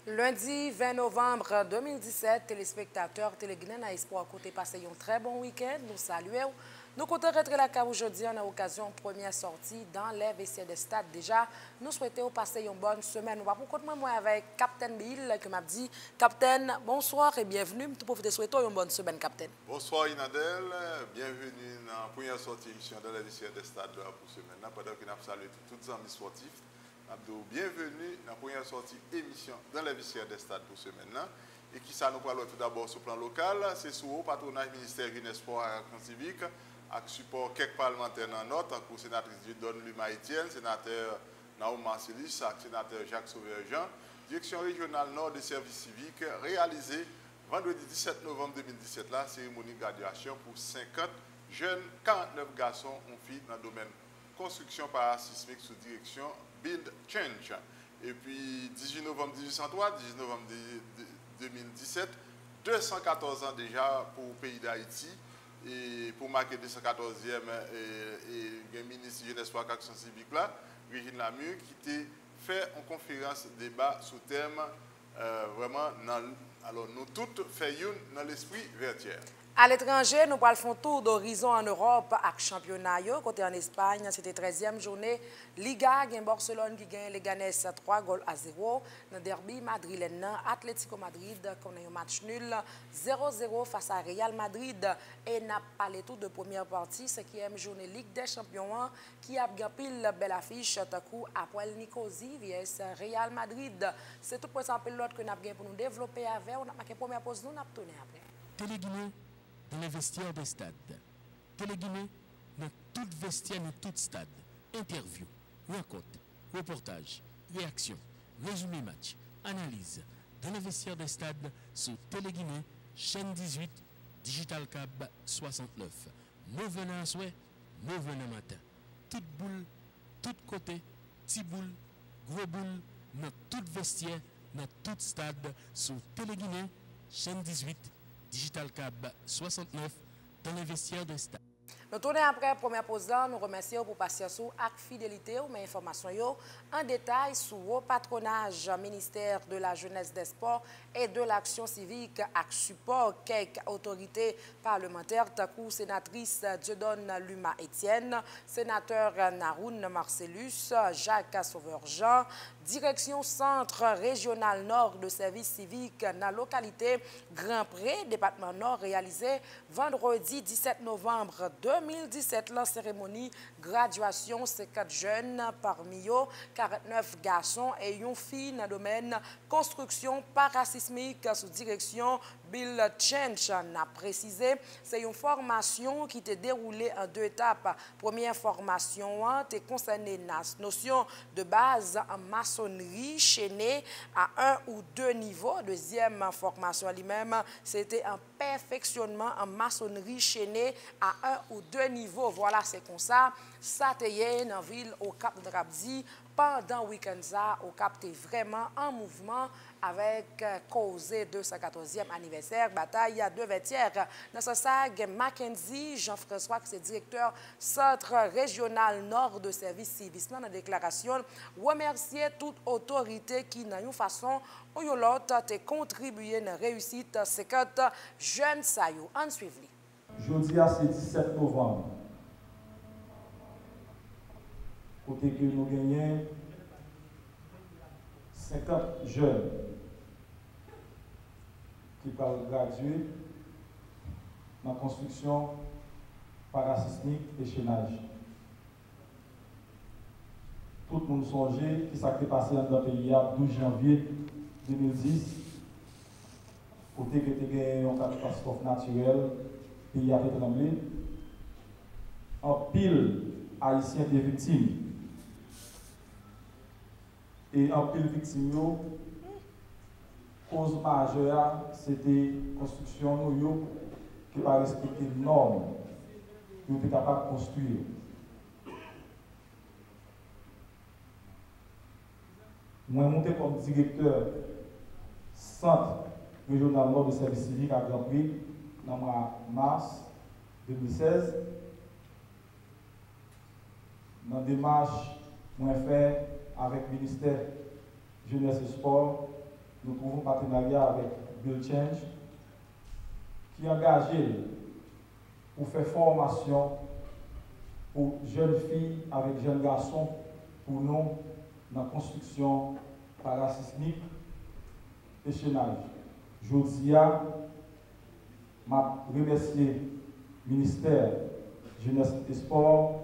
Lundi 20 novembre 2017, téléspectateurs Téléguinée à Espoir côté passé un très bon week-end. Nous saluons. Nous comptons rentrer la cave aujourd'hui en occasion première sortie dans les vestiaires des stades. Déjà, nous souhaitons passer une bonne semaine. Nous allons continuer avec Captain Bill qui m'a dit Captain, bonsoir et bienvenue. Tout pour te souhaiter une bonne semaine, Captain. Bonsoir Inadel, bienvenue dans la première sortie émission dans les vestiaires des stades pour semaine. Pendant que nous saluons tous les amis sportifs. Bienvenue dans la première sortie émission dans les vestiaires des stades pour ce semaine. Et qui ça nous parle tout d'abord sur le plan local, c'est sous le patronage ministère Jeunesse Sport et Action Civique, avec support quelques parlementaires dans notre, pour sénatrice Dieudonne Luma Etienne, sénateur Naoum Marcelis, sénateur Jacques Sauveur-Jean, direction régionale nord des services civiques, réalisée vendredi 17 novembre 2017, la cérémonie de graduation pour 50 jeunes, 49 garçons ont filles dans le domaine construction parasismique sous direction Build Change. Et puis 18 novembre 1803, 18 novembre 2017, 214 ans déjà pour le pays d'Haïti. Et pour marquer 214e, le ministre de l'Espoir et Action Civique, là, Régine Lamure, qui a fait une conférence débat sous thème vraiment, alors nous toutes faisons dans l'esprit vertière. À l'étranger, nous parlons tour d'horizon en Europe avec championnat. Côté en Espagne, c'était 13e journée. Liga, Barcelone qui gagne les Ganes 3-0. Dans le derby madrilène, Atlético Madrid, qu'on a un match nul 0-0 face à Real Madrid. Et n'a pas les tours de première partie, 5e journée Ligue des Champions, qui a gagné la belle affiche après Nicosie vs Real Madrid. C'est tout pour ça l'autre que nous avons pour nous développer avec. On a marqué première pause, nous avons tourné après. Téléguinée dans les vestiaires des stades. Téléguinée dans tout vestiaire, dans tout stade. Interview, rencontre, reportage, réaction, résumé match, analyse. Dans les vestiaires des stades, sur Téléguinée, chaîne 18, Digital Cab 69. Nous venons à souhait, nous venons matin. Toute boule, tout côté, petit boule, gros boule, dans tout vestiaire, dans tout stade, sur Téléguinée, chaîne 18, Digital Cab 69 dans les vestiaires de stade. Nous tournons après la première pause là. Nous remercions pour patience et fidélité. Mais informations en détail sur le patronage ministère de la Jeunesse des Sports et de l'Action civique avec support quelques autorités parlementaires, takou sénatrice Dieudonne Luma Etienne, sénateur Naoum Marcelis, Jacques Sauveur-Jean, direction centre régional nord de service civique dans la localité Grand-Pré, département nord, réalisé vendredi 17 novembre 2017, la cérémonie graduation, 50 jeunes, parmi eux 49 garçons et une fille dans le domaine construction parasismique sous direction Bill Change a précisé. C'est une formation qui était déroulée en 2 étapes. Première formation était concernée la notion de base en maçonnerie chaînée à 1 ou 2 niveaux. Deuxième formation elle-même, c'était un perfectionnement en maçonnerie chaînée à 1 ou 2 niveaux. Voilà, c'est comme ça. Ça t'est dans la ville au Cap de Rabdi. Pendant le week-end, au Cap était vraiment en mouvement avec causé 214e anniversaire, bataille de vestiaires. Dans ce sag, Mackenzie Jean-François, qui est directeur centre régional nord de service civique, dans la déclaration, remercier toute autorité qui, dans une façon ou une autre, a contribué à la réussite de 50 jeunes saillots. En suivant. Jeudi, c'est 17 novembre. Côté que nous gagnons 50 jeunes qui parlent graduer dans la construction parasismique et chaînage. Tout le monde songe qui s'est passé dans le pays le 12 janvier 2010, côté que tu as une catastrophe naturelle, le pays a tremblé. En pile, Haïtiens étaient victimes. Et en pile victime, cause majeure, c'était la construction qui va respecter les normes que vous êtes capable de construire. Moi, je suis monté comme directeur centre régional nord de service civique à Grand-Prix dans mars 2016. Dans la démarche, moi, fait avec le ministère Jeunesse et Sport nous trouvons un partenariat avec Bill Change, qui est engagé pour faire formation pour jeunes filles avec jeunes garçons pour nous dans la construction parasismique et chaînage. Je remercie le ministère Jeunesse et Sport,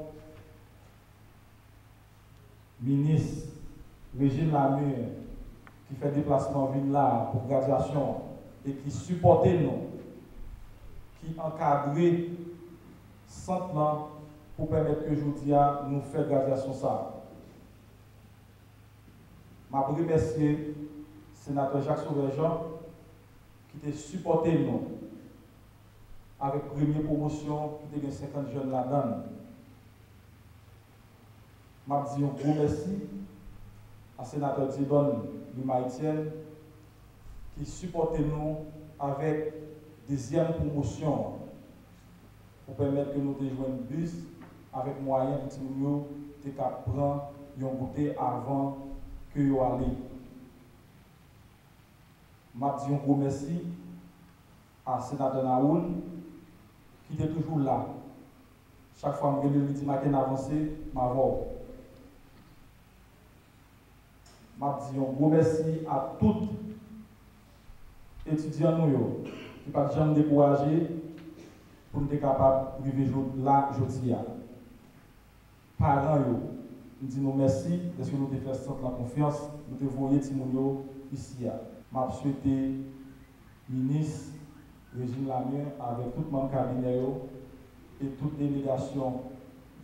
ministre Régine Lamure, qui fait déplacement là pour graduation et qui supporte nous, qui encadre centre pour permettre que Joudia nous fasse graduation ça. Je remercie le sénateur Jacques Sauvejean qui a supporté nous avec la première promotion qui a 50 jeunes là-dedans. Je dis un gros merci à sénateur Didon Limaïtienne qui supporte nous avec deuxième promotion pour permettre que nous jouions un bus avec moyen pour nous de prendre un goûter avant que nous allions. Je dis un gros merci à sénateur Naoul qui est toujours là. Chaque fois que je me dis matin avancé, je vais. Je dis un gros merci à tous les étudiants qui ne sont jamais découragés pour nous être capables de vivre là aujourd'hui. Parents, nous disons merci parce que nous devons faire sentir la confiance, nous devons voir Timounio ici. Je souhaite ministre Régine Lamure avec tout mon cabinet et toute délégation,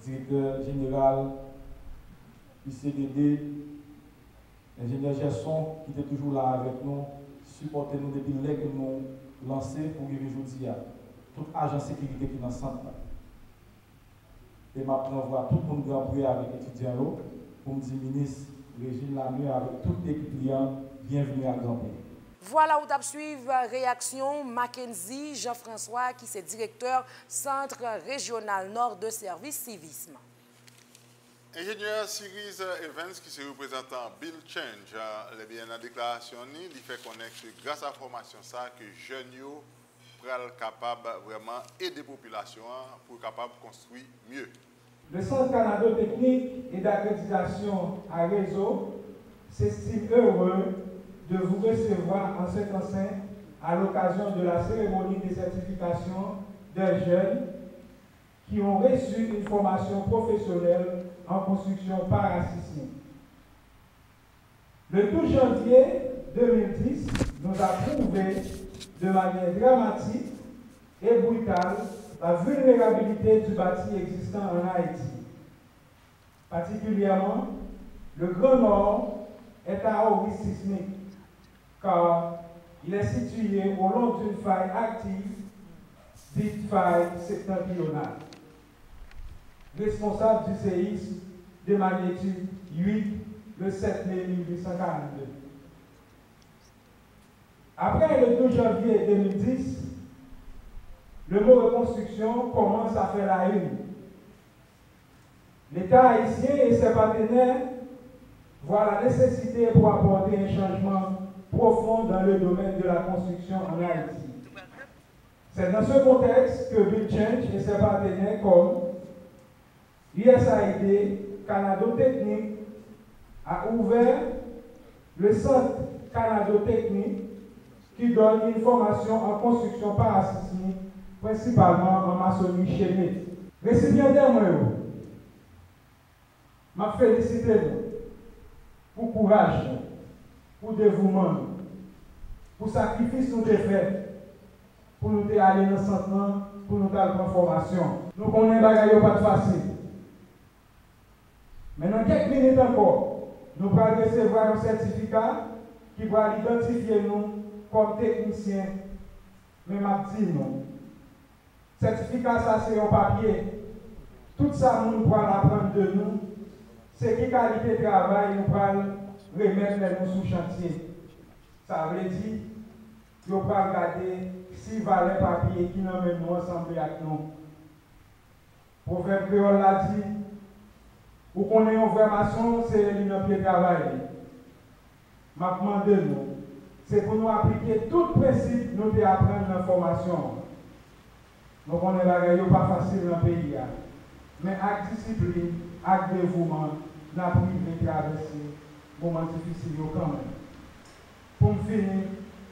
directeur général, ICDD, ingénieur Gerson qui était toujours là avec nous, supporter nous depuis là que nous lançons pour vivre aujourd'hui. Toute agence de sécurité qui est dans le centre. Et maintenant, on voit tout le monde grand prix avec les étudiants pour me dire, ministre Régine Lamure avec toute l'équipe client, bienvenue à Grand Prix. Voilà où tu suivre réaction Mackenzie Jean-François qui est directeur Centre régional nord de service civisme. Ingénieur Series Evans qui se représentant Bill Change, bien la déclaration, il fait connaître grâce à la formation ça que jeunes sont capables vraiment aider la population pour capable construire mieux. Le Centre canado-technique et d'accréditation à réseau s'estime heureux de vous recevoir en cette enceinte à l'occasion de la cérémonie de certification des jeunes qui ont reçu une formation professionnelle en construction parasismique. Le 12 janvier 2010 nous a prouvé de manière dramatique et brutale la vulnérabilité du bâti existant en Haïti. Particulièrement, le Grand Nord est à haut risque sismique car il est situé au long d'une faille active, dite faille septentrionale, responsable du séisme de magnitude 8 le 7 mai 1842. Après le 12 janvier 2010, le mot reconstruction commence à faire la une. L'État haïtien et ses partenaires voient la nécessité pour apporter un changement profond dans le domaine de la construction en Haïti. C'est dans ce contexte que Bill Change et ses partenaires comme USAID, Canado-Technique, a ouvert le Centre Canado-Technique qui donne une formation en construction parasismique, principalement en maçonnerie chaînée. Récipiendaires, je félicite pour courage, pour dévouement, pour sacrifice nous avons fait, pour nous aller dans le centre, pour nous faire une formation. Nous connaissons les pas facile. Mais dans quelques minutes encore, nous allons recevoir un certificat qui va identifier nous comme techniciens. Mais je dis non. Certificat, ça c'est un papier. Tout ça, nous pourrons apprendre de nous. C'est qui qualité de travail, nous pourrons remettre nous sous chantier. Ça veut dire que nous pourrons regarder si valait papier qui nous met nous ensemble avec nous. Pour faire créole l'a dit, pour qu'on ait une formation, c'est le pied de travail. Je demande nous, c'est pour nous appliquer tout principe nous devons apprendre dans la formation. Nous connaissons la guerre pas facile dans le pays. Mais avec discipline, avec dévouement, nous avons privé traverser moment difficile quand même. Pour finir,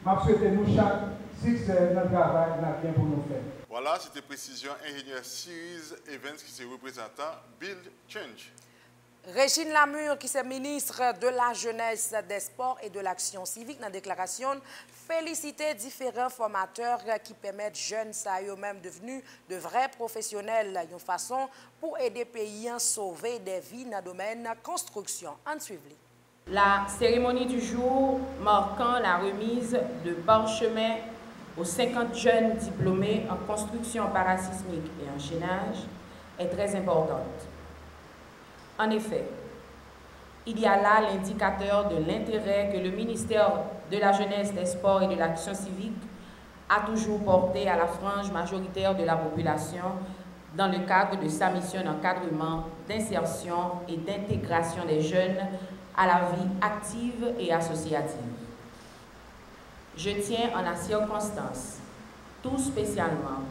je souhaite nous chaque succès dans le travail bien pour nous faire. Voilà, c'était précision ingénieur Series Events qui est représentant Build Change. Régine Lamure, qui est ministre de la Jeunesse, des Sports et de l'Action civique, dans la déclaration, féliciter différents formateurs qui permettent jeunes, ça eux-mêmes devenus de vrais professionnels. Une façon pour aider les pays à sauver des vies dans le domaine de la construction. En suivant. La cérémonie du jour marquant la remise de parchemin aux 50 jeunes diplômés en construction parasismique et en chaînage est très importante. En effet, il y a là l'indicateur de l'intérêt que le ministère de la Jeunesse, des Sports et de l'Action civique a toujours porté à la frange majoritaire de la population dans le cadre de sa mission d'encadrement, d'insertion et d'intégration des jeunes à la vie active et associative. Je tiens en la circonstance, tout spécialement,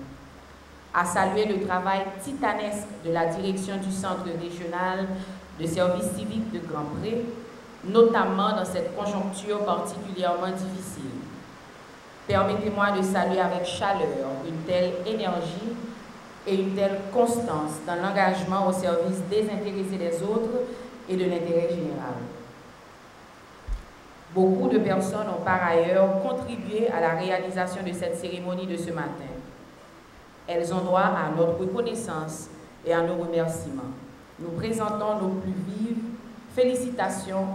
à saluer le travail titanesque de la direction du Centre régional de services civiques de Grand Pré, notamment dans cette conjoncture particulièrement difficile. Permettez-moi de saluer avec chaleur une telle énergie et une telle constance dans l'engagement au service désintéressé des autres et de l'intérêt général. Beaucoup de personnes ont par ailleurs contribué à la réalisation de cette cérémonie de ce matin. Elles ont droit à notre reconnaissance et à nos remerciements. Nous présentons nos plus vives félicitations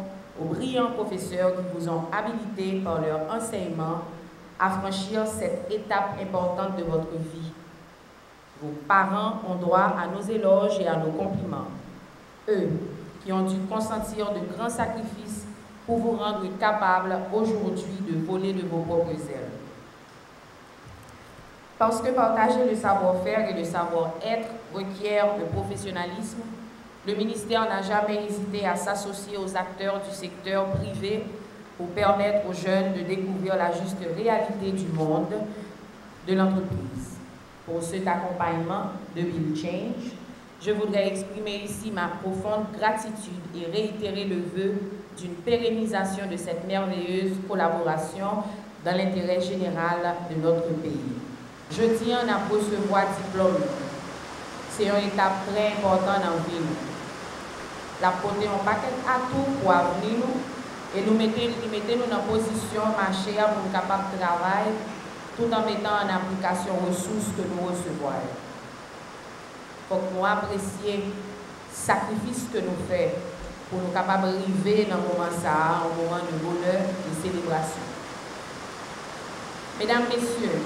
aux brillants professeurs qui vous ont habilités par leur enseignement à franchir cette étape importante de votre vie. Vos parents ont droit à nos éloges et à nos compliments. Eux qui ont dû consentir de grands sacrifices pour vous rendre capable aujourd'hui de voler de vos propres ailes. Parce que partager le savoir-faire et le savoir-être requiert le professionnalisme, le ministère n'a jamais hésité à s'associer aux acteurs du secteur privé pour permettre aux jeunes de découvrir la juste réalité du monde de l'entreprise. Pour cet accompagnement de Build Change, je voudrais exprimer ici ma profonde gratitude et réitérer le vœu d'une pérennisation de cette merveilleuse collaboration dans l'intérêt général de notre pays. Je tiens à recevoir diplôme. C'est une étape très importante dans la vie. La porter un paquet d'atouts pour avenir nous et nous mettons dans position marché pour nous capables de travailler tout en mettant en application les ressources que nous recevons. Il faut que nous apprécions le sacrifice que nous faisons pour nous capables d'arriver dans le moment ça, un moment de bonheur et de célébration. Mesdames, Messieurs,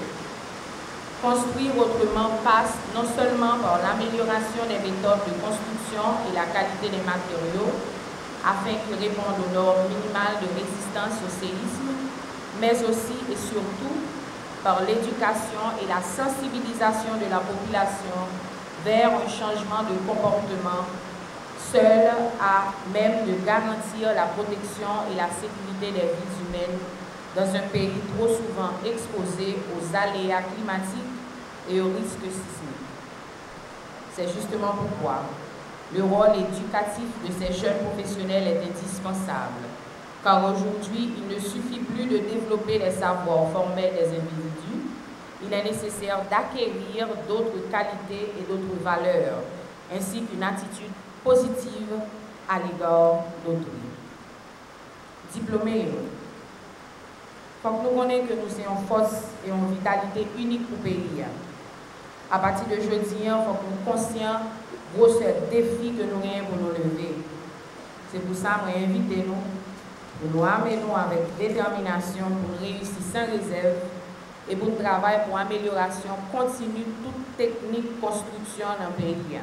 construire autrement passe non seulement par l'amélioration des méthodes de construction et la qualité des matériaux, afin qu'ils répondent aux normes minimales de résistance au séisme, mais aussi et surtout par l'éducation et la sensibilisation de la population vers un changement de comportement, seul à même de garantir la protection et la sécurité des vies humaines dans un pays trop souvent exposé aux aléas climatiques et aux risques sismiques. C'est justement pourquoi le rôle éducatif de ces jeunes professionnels est indispensable, car aujourd'hui, il ne suffit plus de développer les savoirs formels des individus, il est nécessaire d'acquérir d'autres qualités et d'autres valeurs, ainsi qu'une attitude positive à l'égard d'autrui. Diplômés, il faut que nous connaissions que nous avons une force et une vitalité unique pour le pays. À partir de jeudi, il faut que nous soyons conscients de défis que nous avons pour nous lever. C'est pour ça que je invite nous, pour nous amener avec détermination, pour réussir sans réserve et pour travailler pour amélioration continue de toute technique construction dans le pays.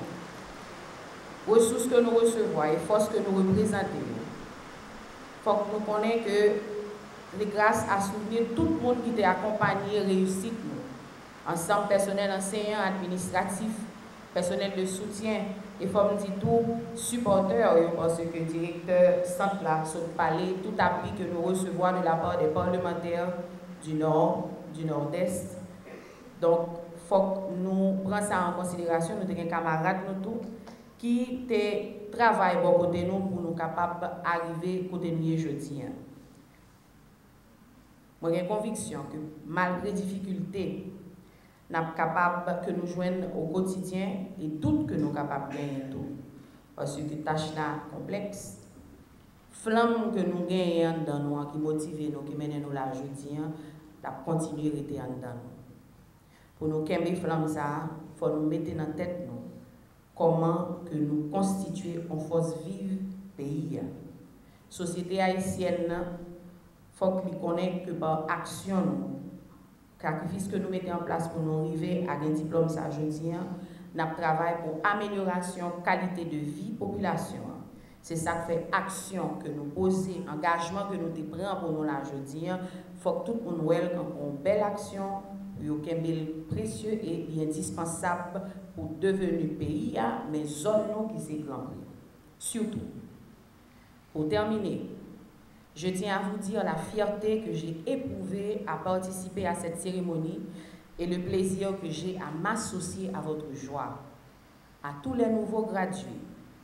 Ressources que nous recevons et forces que nous représentons. Il faut que nous connaissions que les grâces à soutenir tout le monde qui t'a accompagné réussite nous. Ensemble, personnel enseignant, administratif, personnel de soutien, Et comme dit tout, supporter, parce que le directeur centre là, parler tout appui que nous recevons de la part des parlementaires du Nord, du Nord-Est. Donc, il faut que nous prenions ça en considération. Nous avons des camarades, nous tous, qui travaillent bon côté nous pour nous capables d'arriver côté nous jeudi. Moi, j'ai conviction que malgré les difficultés, nous sommes capables que nous joignons au quotidien et doute que nous sommes capables de gagner tout. Parce que tâche là complexe, flamme que nous gagnons dans nous, qui motive nous, qui mène nous la jeudi, nous continuer à rester en dedans. Pour nous qu'aimer flamme ça, il faut nous mettre dans la tête nous comment que nous constituer en force vive pays. Société haïtienne, il faut que nous connaissions que par action, sacrifice que nous mettons en place pour nous arriver à un diplôme ça jeudi, nous travaillons pour amélioration qualité de vie population. C'est ça qui fait action que nous posons, engagement que nous prenons pour nous la jeudi. Il faut que tout le monde ait une belle action, précieux et indispensable pour devenir pays, mais zone qui c'est grand prix. Surtout, pour terminer, je tiens à vous dire la fierté que j'ai éprouvée à participer à cette cérémonie et le plaisir que j'ai à m'associer à votre joie. À tous les nouveaux gradués,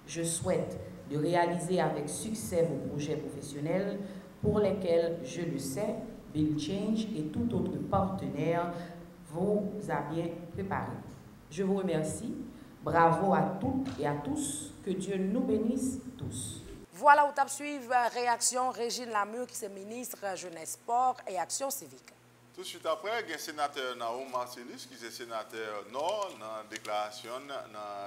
je souhaite de réaliser avec succès vos projets professionnels pour lesquels, je le sais, Bill Change et tout autre partenaire vous a bien préparé. Je vous remercie. Bravo à toutes et à tous. Que Dieu nous bénisse tous. Voilà où tu suivre réaction Régine Lamure qui est ministre Jeunesse, Sport et Action civique. Tout de suite après, il y a le sénateur Naoum Marcellus, qui est sénateur Nord, dans la déclaration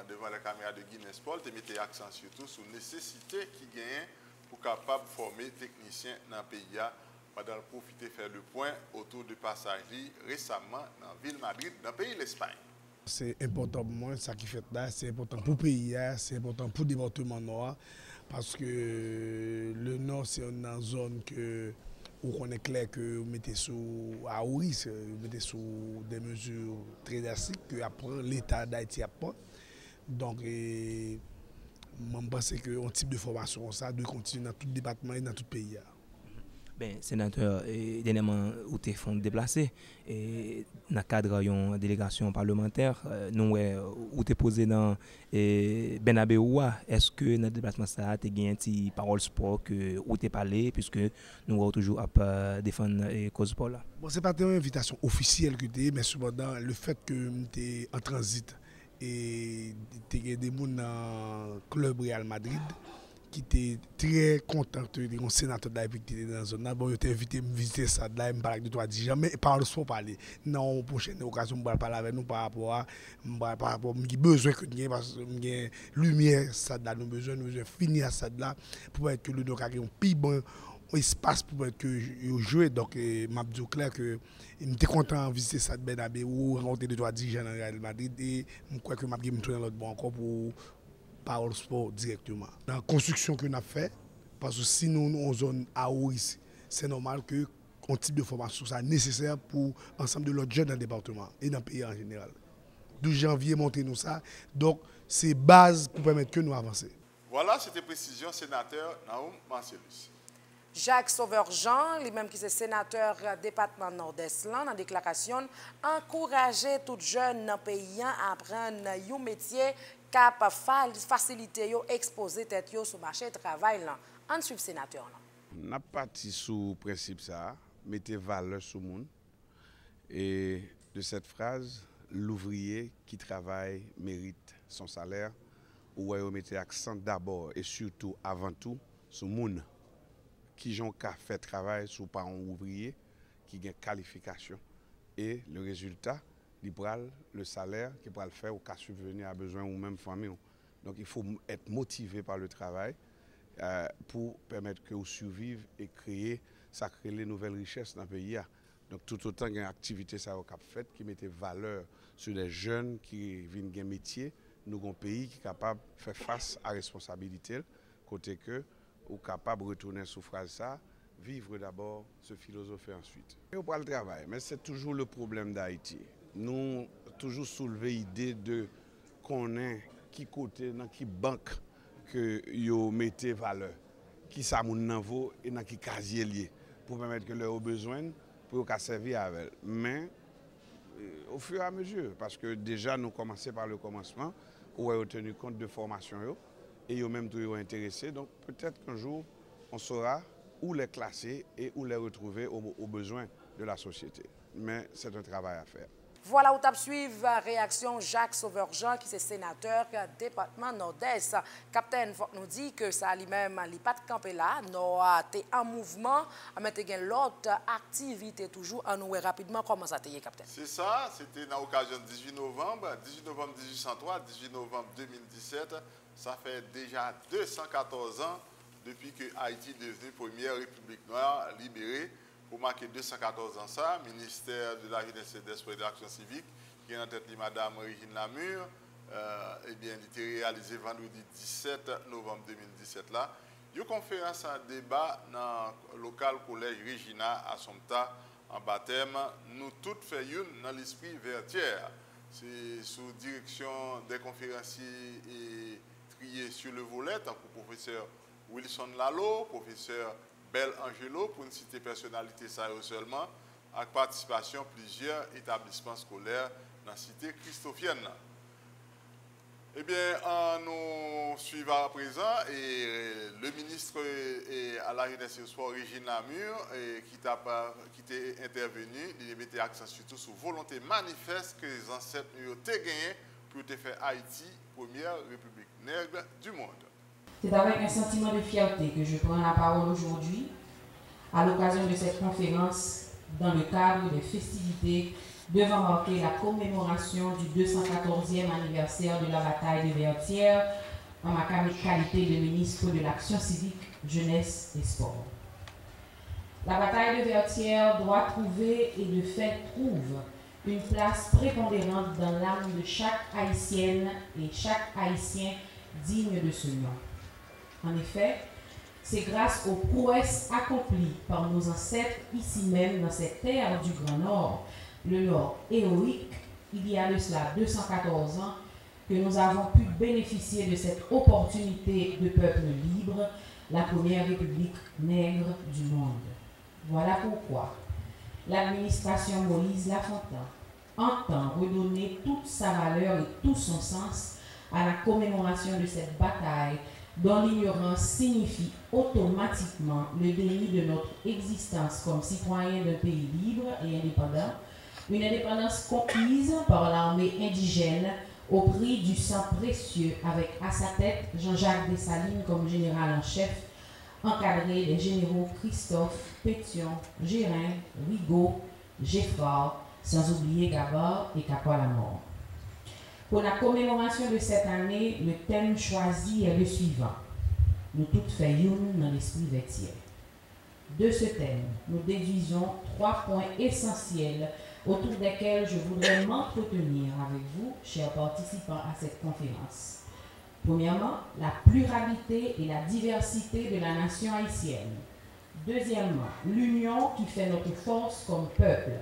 devant la caméra de Guinness Paul, qui met l'accent surtout sur la nécessité qui gagne pour capable former techniciens dans le pays, pendant profiter faire le point autour du passagers récemment dans la ville de Madrid, dans le pays de l'Espagne. C'est important pour moi, ça qui fait là, c'est important pour le pays, c'est important pour le département Nord, parce que le Nord, c'est une zone que où on est clair que vous mettez sous à risque, vous mettez sous des mesures très drastiques que après l'État d'Haïti apprend. Donc, je pense qu'un type de formation, ça doit continuer dans tout le département et dans tout le pays. Ben, sénateur, dernièrement, où tu es déplacé, et dans le cadre d'une délégation parlementaire, nous, où tu es posé dans Benabéoua, est-ce que dans le déplacement, tu as gagné une parole sport où tu es parlé, puisque nous avons toujours à défendre la cause sport là? Bon, ce n'est pas une invitation officielle que tu es, mais cependant, le fait que tu es en transit et tu as des gens dans le club Real Madrid, qui était très content de un sénateur de la République qui était dans la zone. Bon, il t'a invité à me visiter ça, là, je me parle de toi, jamais parle sans parler. Non, prochaine occasion, je vais parler avec nous par rapport à besoin que nous avons, parce que nous avons lumière, ça là, nous avons besoin de finir ça là, pour être que le doc a un plus bon espace pour être que jouer. Donc, je dis clair que je suis content de visiter ça de Benabé ou rencontrer de toi dirigeants dans Real Madrid et je crois que je vais me tourner l'autre bon encore pour parole sport directement. Dans la construction que nous avons fait, parce que si nous sommes en zone à haut ici, c'est normal que un type de formation soit nécessaire pour l'ensemble de l'autre jeunes dans le département et dans le pays en général. 12 janvier, montrez-nous ça. Donc, c'est base pour permettre que nous avancions. Voilà, c'était précision sénateur Naoum Marcellus. Jacques Sauveur-Jean, lui-même qui est sénateur département Nord-Est, dans la déclaration, encourager tout jeune dans le pays à apprendre un métier capable de faciliter et exposer tête sur le marché du travail. En suivant sénateur. Nous avons parti sur le principe ça, mettez valeur sur le monde. Et de cette phrase, l'ouvrier qui travaille mérite son salaire. Ou vous mettez l'accent d'abord et surtout avant tout sur le monde qui ont fait travail sur parents ouvriers qui ont une qualification. Et le résultat, le salaire qui peut le faire au cas subvenir à besoin ou même famille. Donc il faut être motivé par le travail pour permettre que vous survivez et créer, ça crée les nouvelles richesses dans le pays. Donc tout autant qu'il y a une activité ça au cap fait qui mettait valeur sur les jeunes qui viennent un métier, nous avons un pays qui est capable de faire face à la responsabilité, côté que ou capable de retourner sous phrase ça, vivre d'abord, se philosopher ensuite. Et on parle le travail, mais c'est toujours le problème d'Haïti. Nous toujours soulevé l'idée de qu'on ait qui côté, dans qui banque que yo mettez valeur, qui ça moun nan vaut et dans qui casier lié pour permettre que leurs besoins pour qu'à servir avec. Mais au fur et à mesure, parce que déjà nous commençons par le commencement, où on a tenu compte de formation et yo même tout intéressés. Donc peut-être qu'un jour on saura où les classer et où les retrouver aux besoins de la société. Mais c'est un travail à faire. Voilà où tu suivre réaction Jacques Sauveur-Jean, qui est sénateur département Nord-Est. Capitaine, faut nous dit que ça lui-même, il pas de camper là, nous sommes en mouvement, mais tu as l'autre activité toujours en nous rapidement. Comment ça t'est, capitaine? C'est ça, c'était dans l'occasion du 18 novembre 1803, 18 novembre 2017. Ça fait déjà 214 ans depuis que Haïti est devenue première république noire libérée. Pour marquer 214 ans, ça, ministère de la Jeunesse et des Sports et de l'Action civique, qui est en tête de Mme Régine Lamure, eh bien, il était réalisé vendredi 17 novembre 2017 là. Une conférence en débat dans le local collège Regina à Somta en baptême. Nous toutes faisons dans l'esprit vertière. C'est sous direction des conférenciers et triés sur le volet, tant que professeur Wilson Lalo, professeur Bel Angelo, pour une citer personnalité ça seulement, avec participation plusieurs établissements scolaires dans la cité christophienne. Eh bien, nous suivons à présent et le ministre à la Jeunesse et au Sport, Régine Lamure, qui est intervenu, il mettait accent surtout sur la volonté manifeste que les ancêtres ont gagné pour faire Haïti première république nègre du monde. C'est avec un sentiment de fierté que je prends la parole aujourd'hui à l'occasion de cette conférence dans le cadre des festivités devant marquer la commémoration du 214e anniversaire de la bataille de Vertières en ma qualité de ministre de l'Action civique, jeunesse et sport. La bataille de Vertières doit trouver et de fait trouve une place prépondérante dans l'âme de chaque Haïtienne et chaque Haïtien digne de ce nom. En effet, c'est grâce aux prouesses accomplies par nos ancêtres ici même dans cette terre du Grand Nord, le Nord héroïque, il y a de cela 214 ans, que nous avons pu bénéficier de cette opportunité de peuple libre, la première république nègre du monde. Voilà pourquoi l'administration Moïse Lafontaine entend redonner toute sa valeur et tout son sens à la commémoration de cette bataille dont l'ignorance signifie automatiquement le déni de notre existence comme citoyen d'un pays libre et indépendant, une indépendance conquise par l'armée indigène au prix du sang précieux avec à sa tête Jean-Jacques Dessalines comme général en chef, encadré des généraux Christophe, Pétion, Gérin, Rigaud, Geffard, sans oublier Gabard et Capois-la-Mort. Pour la commémoration de cette année, le thème choisi est le suivant. Nous toutes faisons dans l'esprit vertier. De ce thème, nous déduisons 3 points essentiels autour desquels je voudrais m'entretenir avec vous, chers participants à cette conférence. Premièrement, la pluralité et la diversité de la nation haïtienne. Deuxièmement, l'union qui fait notre force comme peuple.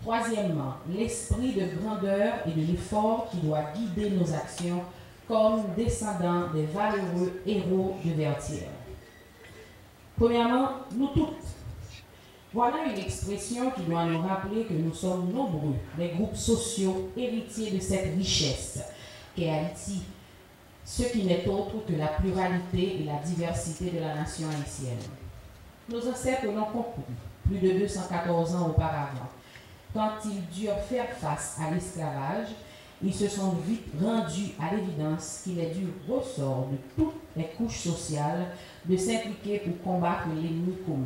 Troisièmement, l'esprit de grandeur et de l'effort qui doit guider nos actions comme descendants des valeureux héros de Vertières. Premièrement, nous toutes. Voilà une expression qui doit nous rappeler que nous sommes nombreux, des groupes sociaux héritiers de cette richesse qu'est Haïti, ce qui n'est autre que la pluralité et la diversité de la nation haïtienne. Nos ancêtres l'ont compris plus de 214 ans auparavant. Quand ils durent faire face à l'esclavage, ils se sont vite rendus à l'évidence qu'il est du ressort de toutes les couches sociales de s'impliquer pour combattre l'ennemi commun.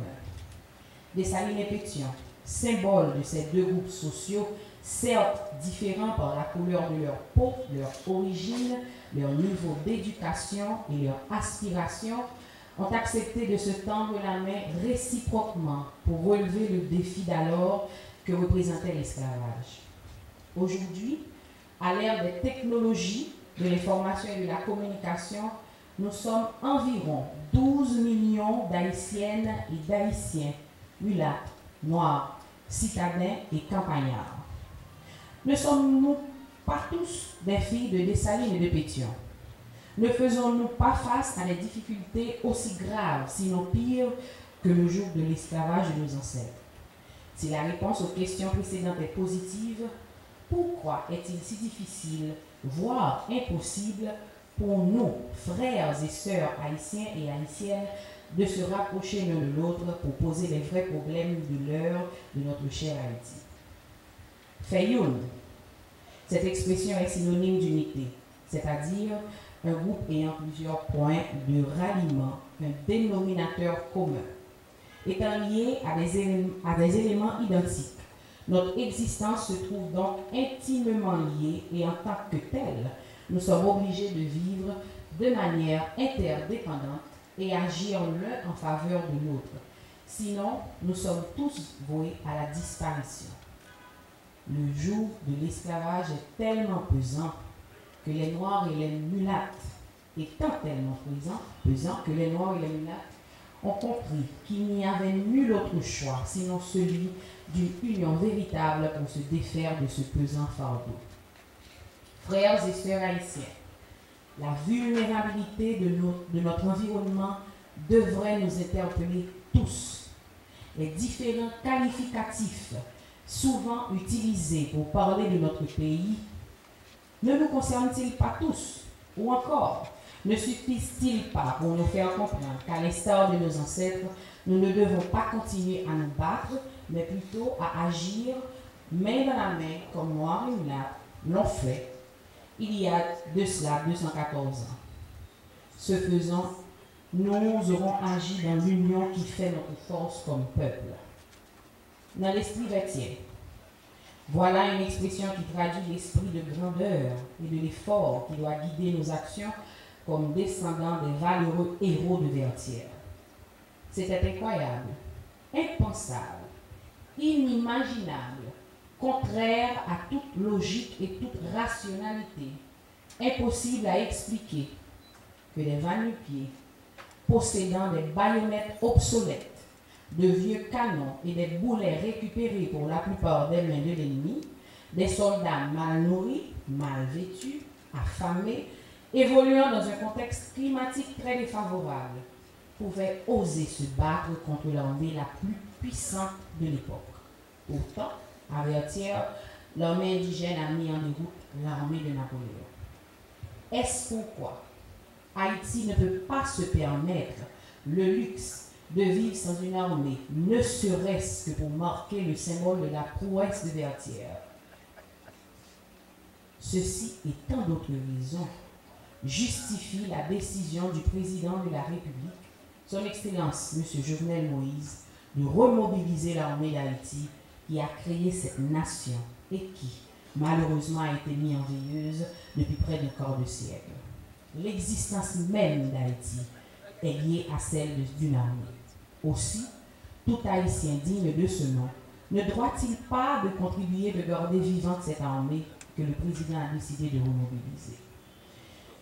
Dessalines et Pétion, symboles de ces deux groupes sociaux, certes différents par la couleur de leur peau, leur origine, leur niveau d'éducation et leur aspiration, ont accepté de se tendre la main réciproquement pour relever le défi d'alors que représentait l'esclavage. Aujourd'hui, à l'ère des technologies, de l'information et de la communication, nous sommes environ 12 millions d'Haïtiennes et d'Haïtiens, mulâtres, noirs, citadins et campagnards. Ne sommes-nous pas tous des filles de Dessalines et de Pétion. Ne faisons-nous pas face à des difficultés aussi graves, sinon pires, que le jour de l'esclavage de nos ancêtres? Si la réponse aux questions précédentes est positive, pourquoi est-il si difficile, voire impossible, pour nous, frères et sœurs haïtiens et haïtiennes, de se rapprocher l'un de l'autre pour poser les vrais problèmes de l'heure de notre cher Haïti? Fayoun, cette expression est synonyme d'unité, c'est-à-dire un groupe ayant plusieurs points de ralliement, un dénominateur commun. Étant lié à des éléments identiques, notre existence se trouve donc intimement liée et en tant que telle, nous sommes obligés de vivre de manière interdépendante et agir l'un en faveur de l'autre. Sinon, nous sommes tous voués à la disparition. Le joug de l'esclavage est tellement pesant que les Noirs et les mulâtres, étant tellement pesant que les Noirs et les mulâtres ont compris qu'il n'y avait nul autre choix sinon celui d'une union véritable pour se défaire de ce pesant fardeau. Frères et sœurs haïtiens, la vulnérabilité de notre environnement devrait nous interpeller tous. Les différents qualificatifs souvent utilisés pour parler de notre pays ne nous concernent-ils pas tous? Ou encore, ne suffisent-ils pas pour nous faire comprendre qu'à l'instar de nos ancêtres, nous ne devons pas continuer à nous battre, mais plutôt à agir main dans la main comme Noirs et mulâtres l'ont fait il y a de cela 214 ans. Ce faisant, nous aurons agi dans l'union qui fait notre force comme peuple. Dans l'esprit chrétien, voilà une expression qui traduit l'esprit de grandeur et de l'effort qui doit guider nos actions comme descendants des valeureux héros de Vertières. C'était incroyable, impensable, inimaginable, contraire à toute logique et toute rationalité, impossible à expliquer que des va-nu-pieds possédant des baïonnettes obsolètes, de vieux canons et des boulets récupérés pour la plupart des mains de l'ennemi, des soldats mal nourris, mal vêtus, affamés, évoluant dans un contexte climatique très défavorable, pouvaient oser se battre contre l'armée la plus puissante de l'époque. Pourtant, à Vertières, l'armée indigène a mis en déroute l'armée de Napoléon. Est-ce pourquoi Haïti ne peut pas se permettre le luxe de vivre sans une armée, ne serait-ce que pour marquer le symbole de la prouesse de Vertières? Ceci et tant d'autres raisons justifient la décision du président de la République, son Excellence M. Jovenel Moïse, de remobiliser l'armée d'Haïti qui a créé cette nation et qui, malheureusement, a été mise en veilleuse depuis près d'un quart de siècle. L'existence même d'Haïti est liée à celle d'une armée. Aussi, tout Haïtien digne de ce nom ne doit-il pas de contribuer de garder vivante cette armée que le président a décidé de remobiliser?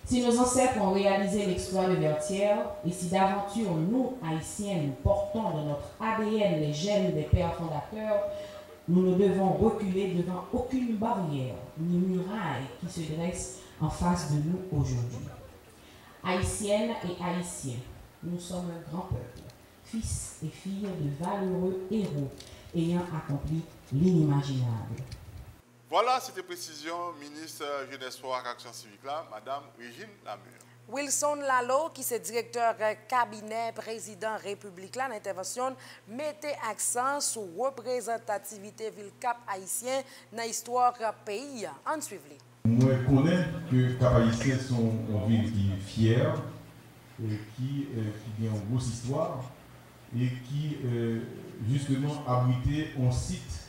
Si nos ancêtres ont réalisé l'exploit de Vertières, et si d'aventure nous, Haïtiens, nous portons dans notre ADN les gènes des pères fondateurs, nous ne devons reculer devant aucune barrière ni muraille qui se dresse en face de nous aujourd'hui. Haïtiennes et Haïtiens, nous sommes un grand peuple, fils et filles de valeureux héros ayant accompli l'inimaginable. Voilà, c'était précision, ministre Jeunesse Sport et Action Civique là, Madame Régine Lamure. Wilson Lalo, qui est directeur cabinet président République là, l'intervention mettait accent sur représentativité ville cap haïtien dans l'histoire pays. En suivre. Moi, je connais que Cap Haïtien sont une ville qui est fière, qui a une grosse histoire et qui justement abrité un site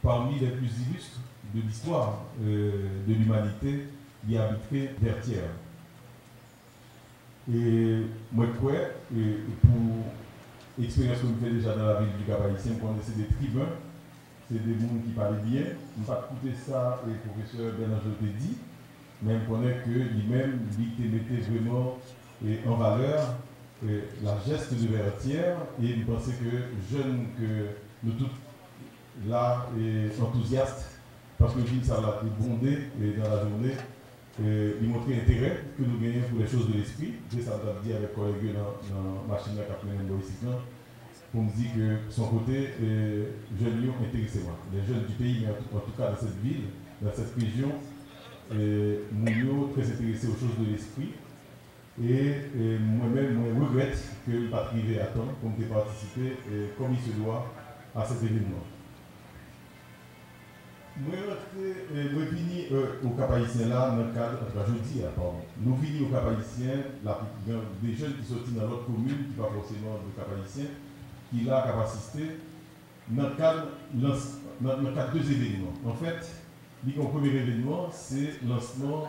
parmi les plus illustres de l'histoire de l'humanité qui habiterait Vertières. Et moi, je crois, pour l'expérience que je fais déjà dans la ville du Cap Haïtien, je connais des tribuns, c'est des gens qui parlent bien. Je n'ai pas écouté ça, et le professeur Bélanger te dit, mais je connais que lui-même, il mettait vraiment en valeur la geste de Vertières, et il pensait que jeunes, que nous tous là, enthousiastes parce que le ça l'a bondé dans la journée, il montrait l'intérêt que nous gagnons pour les choses de l'esprit. Ça m'a dit avec collègue dans la machine qui a pris un pour me dire que son côté, jeunes Lyon intéressé moi. Les jeunes du pays, mais en tout cas dans cette ville, dans cette région, Mounio très intéressé aux choses de l'esprit. Et moi-même, je regrette que je n'ai pas arrivé à temps pour me participer comme il se doit à cet événement. Nous venons au Cap-Haïtien là, dans le cadre, nous venons au Cap-Haïtien, des jeunes qui sont dans l'autre commune, qui ne sont pas forcément de Cap-Haïtien, qui là a assisté dans le cadre de deux événements. En fait, le premier événement, c'est le lancement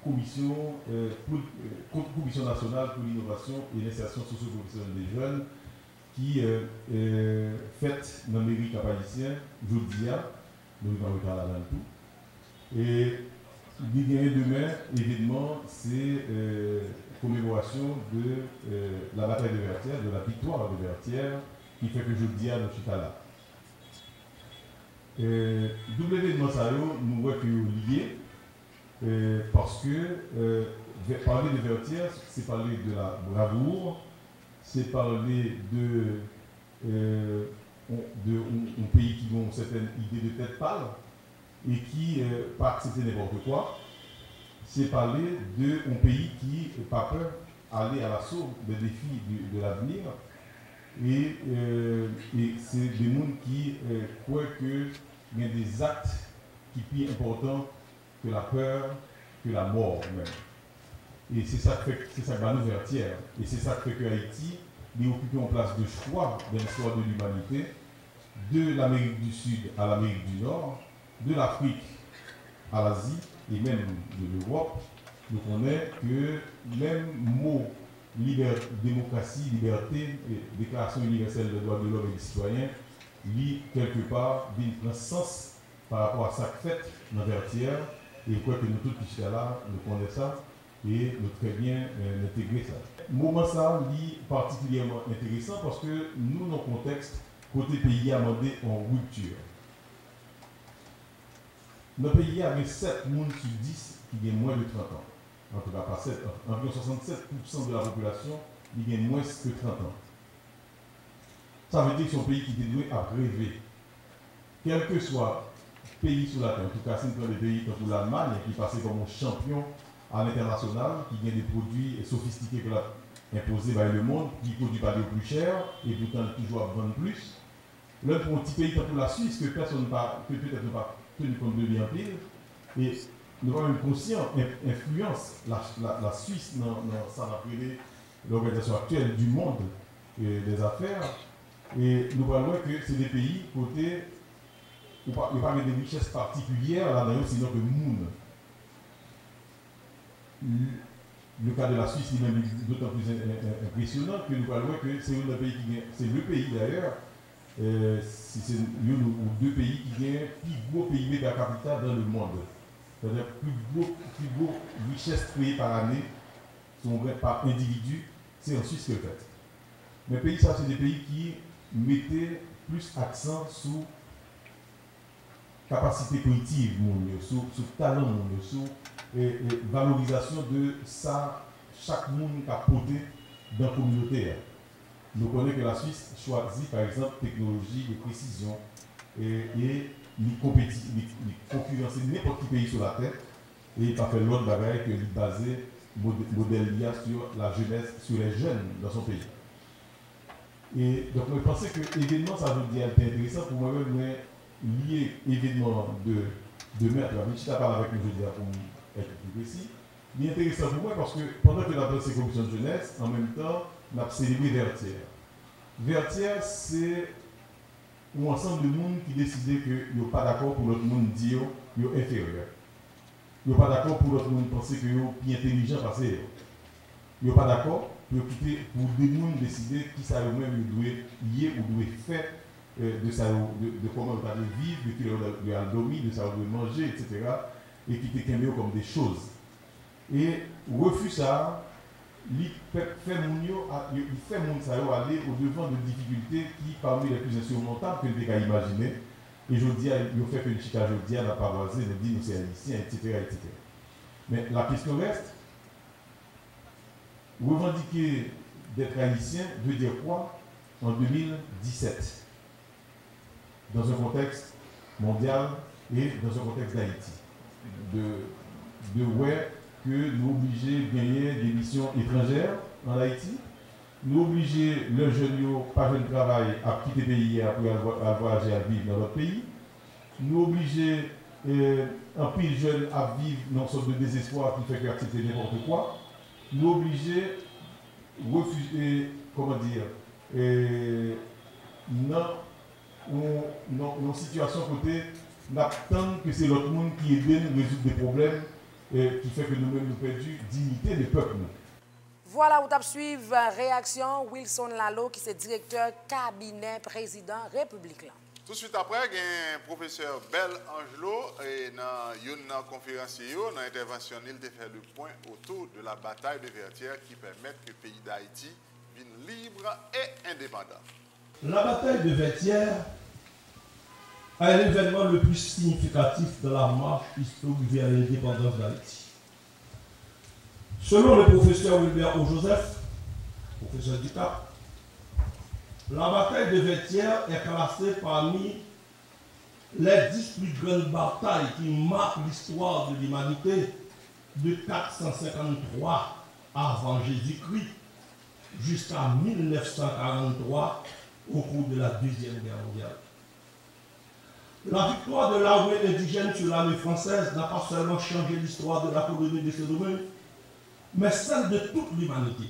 commission nationale pour l'innovation et l'insertion socio-professionnelle des jeunes qui fête dans la mairie Cap-Haïtien, jeudi, nous allons regarder là tout. Et l'idée demain, évidemment, c'est commémoration de la bataille de Vertières, de la victoire de Vertières, qui fait que jeudi, nous sommes là. Double événement, ça nous voit que lié. Parce que parler de Vertières, c'est parler de la bravoure, c'est parler un pays qui a une certaine idée de tête pâle et qui pas accepter n'importe quoi. C'est parler d'un pays qui n'a pas peur d'aller à l'assaut des défis de l'avenir. Et c'est des gens qui croient qu'il y a des actes qui sont plus importants que la peur, que la mort même. Et c'est ça qui va nous Vertières. Et c'est ça qui fait que Haïti est occupé en place de choix dans l'histoire de l'humanité, de l'Amérique du Sud à l'Amérique du Nord, de l'Afrique à l'Asie et même de l'Europe. Donc on est que même mot démocratie, liberté, et déclaration universelle des droits de l'homme et des citoyens, lit quelque part d'un sens par rapport à sa fête dans Vertières. Et je crois que nous tous qui sommes là, nous connaissons ça et nous très bien intégrer ça. Le moment ça est particulièrement intéressant parce que nous, dans le contexte, côté pays a demandé en rupture. Notre pays avait 7 personnes sur 10 qui ont moins de 30 ans. En tout cas, pas 7 ans. Environ 67% de la population qui ont moins que 30 ans. Ça veut dire que c'est un pays qui est doué à rêver. Quel que soit pays sur la terre, en tout cas, c'est un des pays comme l'Allemagne qui passait comme un champion à l'international, qui gagne des produits sophistiqués que l'a imposé par le monde, qui produit pas de plus cher et pourtant toujours à vendre plus. Là, pour un petit pays comme la Suisse, que personne peut-être n'a pas tenu compte de bien pile, et nous avons même conscient, influence la Suisse dans l'organisation actuelle du monde des affaires, et nous parlons que c'est des pays côté. Il n'y a pas de richesses particulières là-dedans, sinon que Moun. Le cas de la Suisse est même d'autant plus impressionnant que nous parlons que c'est le pays d'ailleurs, c'est un ou deux pays qui gagnent le plus gros PIB per capita dans le monde. C'est-à-dire plus gros richesses créées par année sont par individu, c'est en Suisse que le fait. Mais pays, ça, c'est des pays qui mettaient plus accent sur capacité cognitive, sur talent, sur valorisation de ça, chaque monde qui a porté dans la communauté. Nous connaissons que la Suisse choisit par exemple technologie de précision et il concurrencer n'importe quel pays sur la terre et il n'a pas fait l'autre bagaille que il basé modèle IA sur la jeunesse, sur les jeunes dans son pays. Et donc je pensais que l'événement, ça veut dire intéressant pour moi-même, mais lié événement de maître, je vais parler avec nous aujourd'hui pour être plus précis. Il est intéressant pour moi parce que pendant que nous avons ces commissions de jeunesse, en même temps, nous avons célébré Vertières. Vertières, c'est un ensemble de monde qui décidait qu'ils ne sont pas d'accord pour l'autre monde dire qu'ils sont inférieurs. Ils ne sont pas d'accord pour l'autre monde penser qu'ils sont plus intelligents parce qu'ils ne sont pas d'accord pour des gens décider qui ça eux-mêmes doivent lier ou doivent faire de comment ils doivent vivre, de qui ils doivent dormir, de ça ils doivent manger, etc. Et qui étaient comme des choses. Et refus ça, il fait mon ça aller au devant de difficultés qui, parmi les plus insurmontables que les gars imaginés, Et je dis, il fait que le Chica, je dis, n'a pas voisé, il dit, nous c'est haïtien, etc., etc. Mais la question reste, revendiquer d'être haïtien veut dire quoi en 2017, dans un contexte mondial et dans un contexte d'Haïti, de ouais que nous obligés de gagner des missions étrangères en Haïti, nous obligés le jeune pas de travail à quitter le pays pour aller voyager à vivre dans notre pays, nous obligés un pile jeune à vivre dans une sorte de désespoir qui fait accepter n'importe quoi, nous obligés refuser, comment dire, dans situation côté, n'attend que c'est l'autre monde qui aide nous à résoudre des problèmes qui fait que nous-mêmes nous perdons dignité des peuples. Voilà, vous avez suivi réaction Wilson Lalo, qui est directeur cabinet président républicain. Tout de suite après, il y a un professeur Bel Angelo et dans une conférence, dans l'intervention, il a fait le point autour de la bataille de Vertières qui permet que le pays d'Haïti vienne libre et indépendant. La bataille de Vertières est l'événement le plus significatif de la marche historique vers l'indépendance d'Haïti. Selon le professeur Wilbert O. Joseph, professeur du CAP, la bataille de Vertières est classée parmi les 10 plus grandes batailles qui marquent l'histoire de l'humanité de 453 avant Jésus-Christ jusqu'à 1943 au cours de la Deuxième Guerre mondiale. La victoire de l'armée indigène sur l'armée française n'a pas seulement changé l'histoire de la colonie de ce domaine, mais celle de toute l'humanité.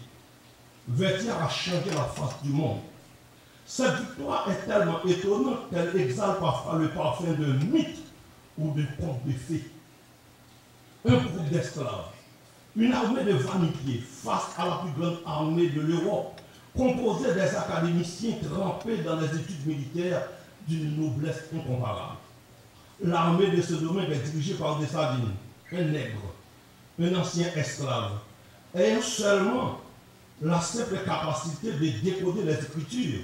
Vertières a changé la face du monde. Cette victoire est tellement étonnante qu'elle exhale parfois le parfum de mythe ou de conte de fées. Un groupe d'esclaves, une armée de vanitiers face à la plus grande armée de l'Europe, composée des académiciens trempés dans les études militaires d'une noblesse incomparable. L'armée de ce domaine est dirigée par Dessalines, un nègre, un ancien esclave, ayant seulement la simple capacité de décoder les écritures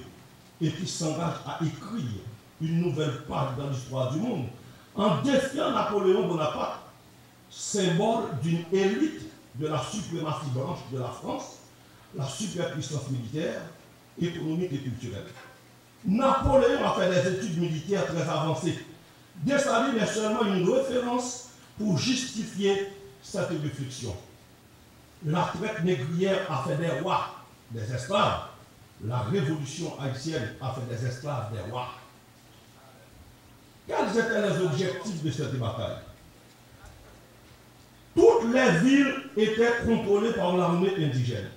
et qui s'engage à écrire une nouvelle page dans l'histoire du monde en défiant Napoléon Bonaparte, symbole d'une élite de la suprématie blanche de la France, la superpuissance militaire, économique et culturelle. Napoléon a fait des études militaires très avancées. Dessalines est seulement une référence pour justifier cette réflexion. La traite négrière a fait des rois, des esclaves. La révolution haïtienne a fait des esclaves, des rois. Quels étaient les objectifs de cette bataille? Toutes les villes étaient contrôlées par l'armée indigène.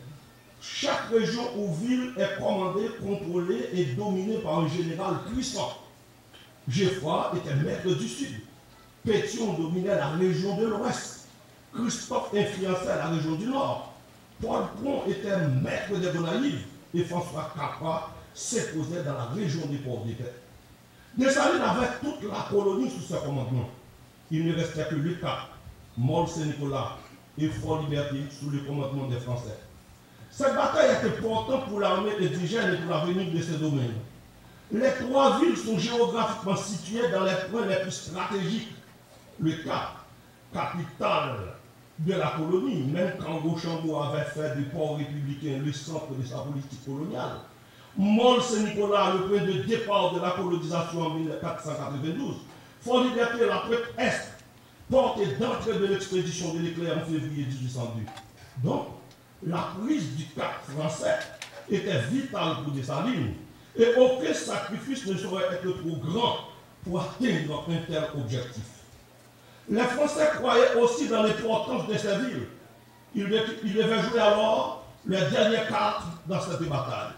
Chaque région ou ville est commandée, contrôlée et dominée par un général puissant. Geoffroy était maître du Sud. Pétion dominait la région de l'Ouest. Christophe influençait la région du Nord. Paul Pron était maître des Gonaïves et François Capra s'imposait dans la région des Ports-des-Pères. Dessalines avait toute la colonie sous ses commandements. Il ne restait que le Cap, Mol Saint-Nicolas et Fort-Liberté sous le commandement des Français. Cette bataille est importante pour l'armée indigène et pour l'avenir de ces domaines. Les trois villes sont géographiquement situées dans les points les plus stratégiques. Le Cap, capitale de la colonie, même quand Rochambeau avait fait du port républicain le centre de sa politique coloniale. Mol Saint-Nicolas, le point de départ de la colonisation en 1492. Fort-Liberté, la pointe est, porte d'entrée de l'expédition de l'éclair en février 1802. Donc, la prise du Cap français était vitale pour Dessalines et aucun sacrifice ne saurait être trop grand pour atteindre un tel objectif. Les Français croyaient aussi dans l'importance de ces villes. Ils devaient jouer alors les dernières cartes dans cette bataille.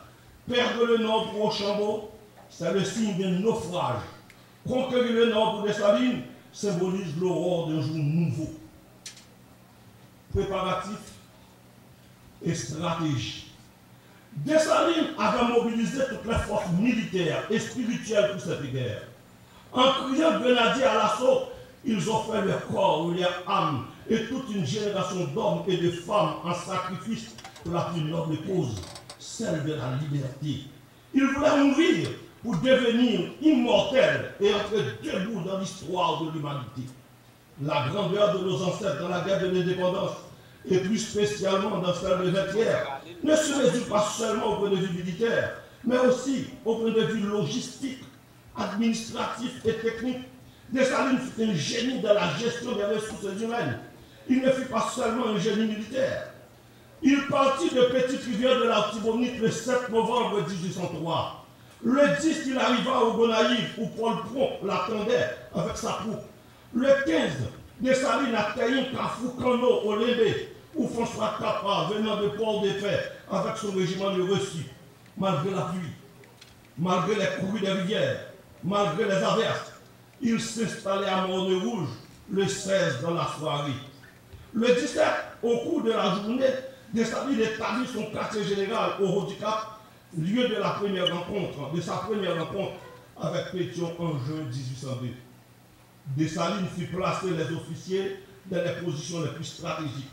Perdre le nord pour Rochambeau, c'est le signe d'un naufrage. Conquérir le nord pour Dessalines symbolise l'aurore d'un jour nouveau. Préparatifs et stratégie. Dessalines avait mobilisé toutes les forces militaires et spirituelles pour cette guerre. En criant grenadier à l'assaut, ils offraient leur corps, leur âme et toute une génération d'hommes et de femmes en sacrifice pour la plus noble cause, celle de la liberté. Ils voulaient mourir pour devenir immortels et entrer debout dans l'histoire de l'humanité. La grandeur de nos ancêtres dans la guerre de l'indépendance, et plus spécialement dans celle de Vertières, ne se réduit pas seulement au point de vue militaire, mais aussi au point de vue logistique, administratif et technique. Dessalines fut un génie dans la gestion des ressources humaines. Il ne fut pas seulement un génie militaire. Il partit de Petite-Rivière de l'Artibonite le 7 novembre 1803. Le 10, il arriva au Gonaïves où Paul Pron l'attendait avec sa troupe. Le 15, Dessalines atteignit Kafou-Kano au Lébé, où François Capa, venant de Port-des-Fers avec son régiment, le reçut. Malgré la pluie, malgré les courus des rivières, malgré les averses, il s'installait à Morne-Rouge le 16 dans la soirée. Le 17, au cours de la journée, Dessalines établit son quartier général au Rodicap, lieu de sa première rencontre avec Pétion en juin 1802. Dessalines fit placer les officiers dans les positions les plus stratégiques.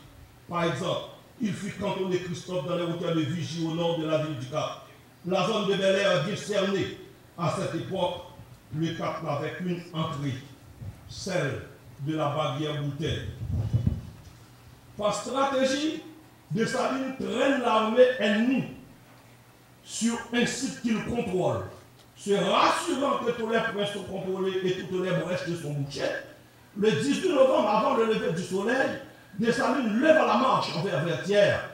Par exemple, il fit cantonner Christophe dans les hauteurs de Vigie au nord de la ville du Cap. La zone de Bel-Air bien cernée. À cette époque, le Cap n'avait qu'une entrée, celle de la barrière Bouteille. Par stratégie, Dessalines traîne l'armée ennemie sur un site qu'il contrôle, se rassurant que tous les points sont contrôlés et toutes les brèches de son bouchet. Le 18 novembre, avant le lever du soleil, Dessalines lève à la marche envers Vertières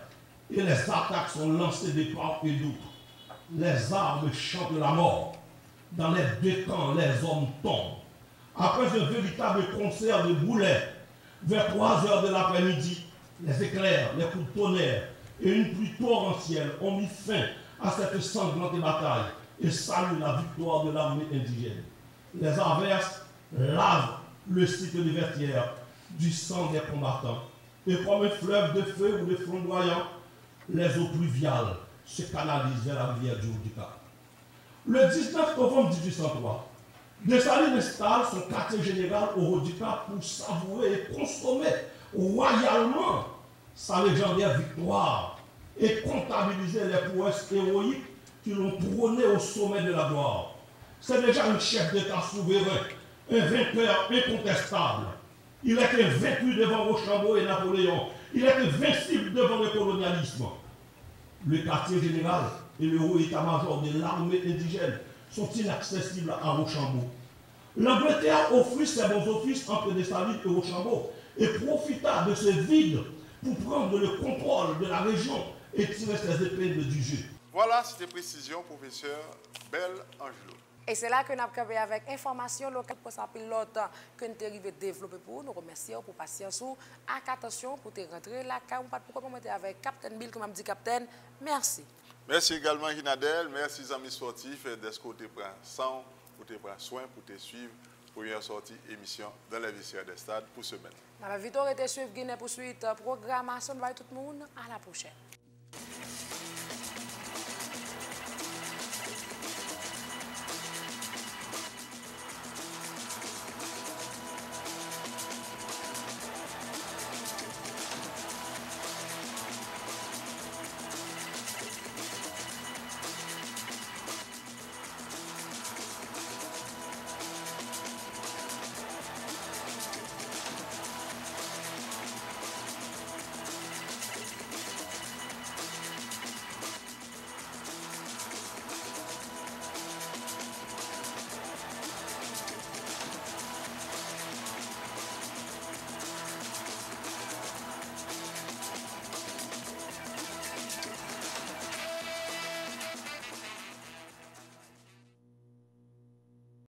et les attaques sont lancées de part et d'autre. Les armes chantent la mort. Dans les deux camps, les hommes tombent. Après un véritable concert de boulets, vers 3 heures de l'après-midi, les éclairs, les coups de tonnerre et une pluie torrentielle ont mis fin à cette sanglante bataille et saluent la victoire de l'armée indigène. Les averses lavent le site de Vertières du sang des combattants et comme un fleuve de feu ou de flamboyant, les eaux pluviales se canalisent vers la rivière du Haut-du-Cap. Le 19 novembre 1803, Dessalines installe son quartier général au Haut-du-Cap pour savourer et consommer royalement sa légendaire victoire et comptabiliser les prouesses héroïques qui l'ont prôné au sommet de la gloire. C'est déjà un chef d'État souverain, un vainqueur incontestable. Il était vaincu devant Rochambeau et Napoléon. Il était invincible devant le colonialisme. Le quartier général et le haut état-major de l'armée indigène sont inaccessibles à Rochambeau. L'Angleterre offrit ses bons offices entre Dessalines et Rochambeau et profita de ce vide pour prendre le contrôle de la région et tirer ses épingles du jeu. Voilà, c'était précision, professeur Bel Angelo. Et c'est là que nous avons accueilli avec information locale pour sa pilote que nous avons développé pour nous remercier pour patience ou attention pour te rentrer là. Pourquoi commenter avec Captain Bill, comme dit Captain. Merci. Merci également, Ginadel. Merci, amis sportifs, d'être que tu prends soin pour te suivre. Première sortie émission dans les vestiaires des stades pour semaine. Dans la victoire et te suivre Guinée pour suite programmation. Bye tout le monde. À la prochaine.